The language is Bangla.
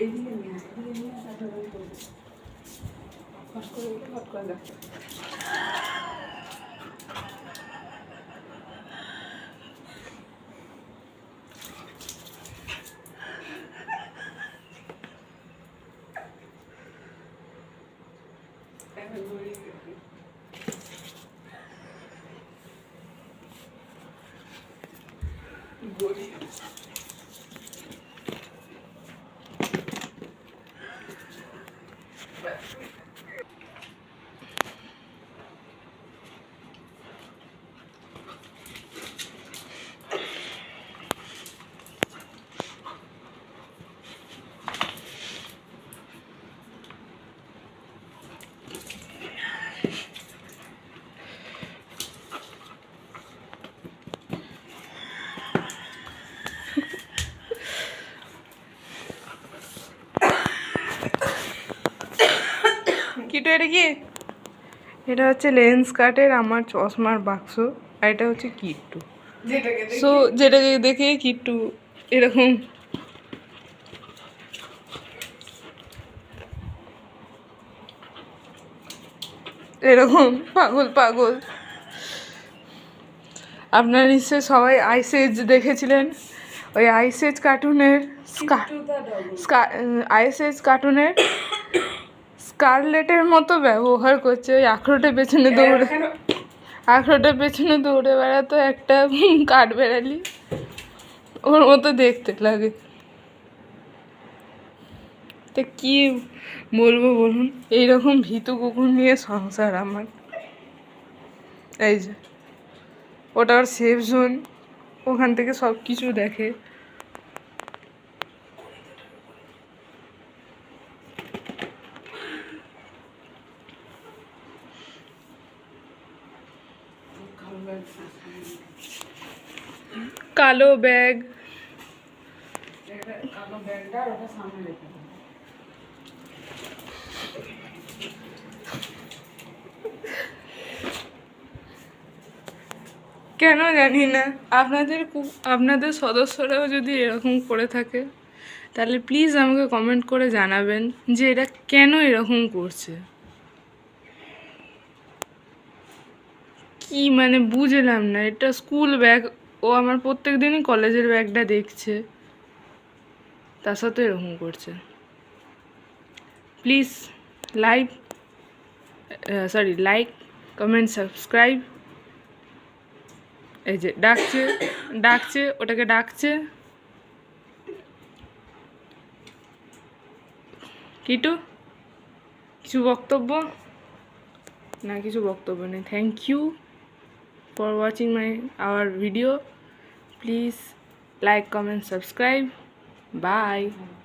এদিকে নিয়ে তারপরে ফট করে দেখো। কিটু এটা কি? এটা হচ্ছে লেন্স কাটের আমার চশমার বাক্স, আর এটা হচ্ছে কিট্টু। সো যেটাকে দেখে কিট্টু এরকম এরকম পাগল পাগল। আপনারা নিশ্চয়ই সবাই আইস এজ দেখেছিলেন, ওই আইস এজ কার্টুনের আইস এজ কার্টুনের স্কারলেটের মতো ব্যবহার করছে। ওই আখরোটের পেছনে দৌড়ে বেড়াতো একটা কাঠবেড়ালি, ওর মতো দেখতে লাগে। তো কি বলবো বলুন, এইরকম ভীতু কুকুর নিয়ে সংসার আমার। এই যে ওটা ওর সেফ জোন, ওখান থেকে সব কিছু দেখে। কালো ব্যাগ, কেন জানি না। আপনাদের সদস্যরাও যদি এরকম করে থাকে তাহলে প্লিজ আমাকে কমেন্ট করে জানাবেন যে এটা কেন এরকম করছে। কি মানে বুঝলাম না। এটা স্কুল ব্যাগ, ও আমার প্রত্যেক দিনই কলেজের ব্যাগটা দেখছে, তার সাথে এরকম করছে। Please like comment subscribe. এই যে ডাকছে ওটাকে ডাকছে। কিটু কিছু বক্তব্য? না, কিছু বক্তব্য নেই। Thank you for watching our video. Please like comment subscribe. By.